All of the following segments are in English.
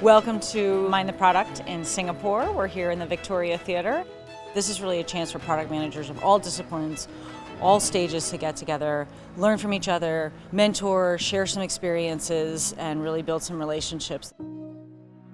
Welcome to Mind the Product in Singapore. We're here in the Victoria Theatre. This is really a chance for product managers of all disciplines, all stages to get together, learn from each other, mentor, share some experiences, and really build some relationships.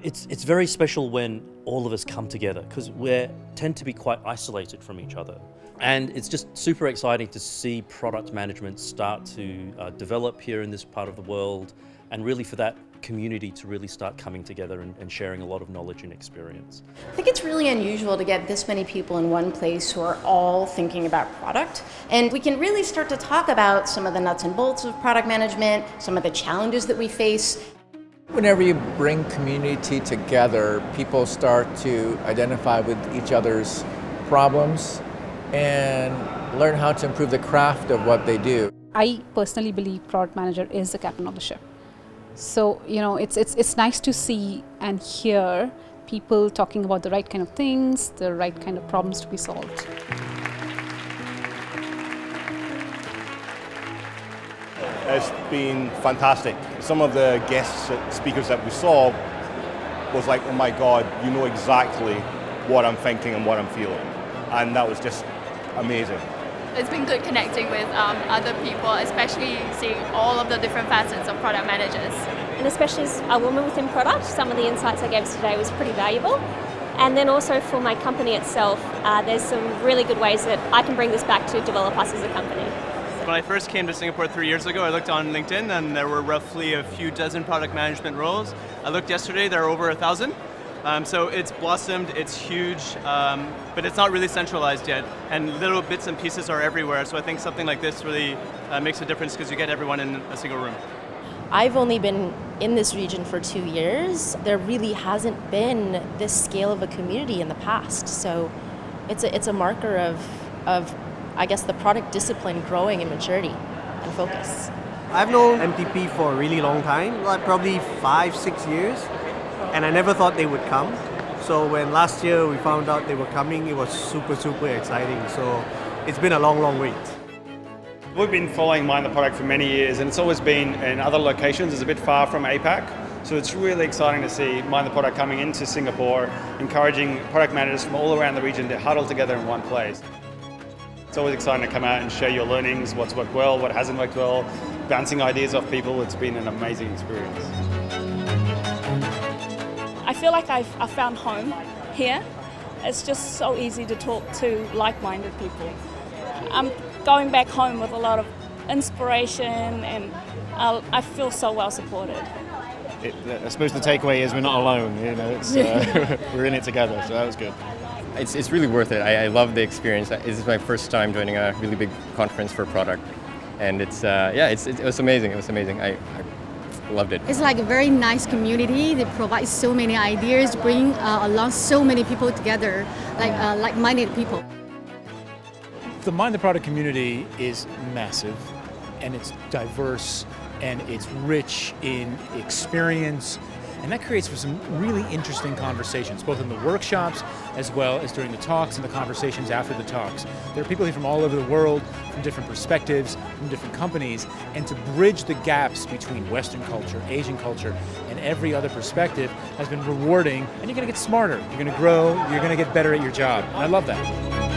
It's very special when all of us come together because we tend to be quite isolated from each other. And it's just super exciting to see product management start to develop here in this part of the world, and really for that community to really start coming together and sharing a lot of knowledge and experience. I think it's really unusual to get this many people in one place who are all thinking about product. And we can really start to talk about some of the nuts and bolts of product management, some of the challenges that we face. Whenever you bring community together, people start to identify with each other's problems and learn how to improve the craft of what they do. I personally believe product manager is the captain of the ship. So, it's nice to see and hear people talking about the right kind of things, the right kind of problems to be solved. It's been fantastic. Some of the guest speakers that we saw was like, oh my God, you know exactly what I'm thinking and what I'm feeling. And that was just amazing. It's been good connecting with other people, especially seeing all of the different facets of product managers. And especially as a woman within product, some of the insights I gave today was pretty valuable. And then also for my company itself, there's some really good ways that I can bring this back to develop us as a company. When I first came to Singapore 3 years ago, I looked on LinkedIn and there were roughly a few dozen product management roles. I looked yesterday, there are over 1,000. So it's blossomed, it's huge, but it's not really centralized yet. And little bits and pieces are everywhere. So I think something like this really makes a difference because you get everyone in a single room. I've only been in this region for 2 years. There really hasn't been this scale of a community in the past. So it's a marker of I guess the product discipline growing in maturity and focus. I've known MTP for a really long time, like probably 5-6 years, and I never thought they would come. So when last year we found out they were coming, it was super exciting. So it's been a long wait. We've been following Mind the Product for many years, and it's always been in other locations. It's a bit far from APAC. So it's really exciting to see Mind the Product coming into Singapore, encouraging product managers from all around the region to huddle together in one place. It's always exciting to come out and share your learnings, what's worked well, what hasn't worked well, bouncing ideas off people. It's been an amazing experience. I feel like I've found home here. It's just so easy to talk to like-minded people. I'm going back home with a lot of inspiration and I feel so well supported. I suppose the takeaway is we're not alone, it's, we're in it together, so that was good. It's really worth it. I love the experience. This is my first time joining a really big conference for product, and it was amazing. It was amazing. I loved it. It's like a very nice community. They provide so many ideas, bring along so many people together, like-minded people. The Mind the Product community is massive, and it's diverse, and it's rich in experience. And that creates for some really interesting conversations, both in the workshops as well as during the talks and the conversations after the talks. There are people here from all over the world, from different perspectives, from different companies, and to bridge the gaps between Western culture, Asian culture, and every other perspective has been rewarding, and you're going to get smarter, you're going to grow, you're going to get better at your job. And I love that.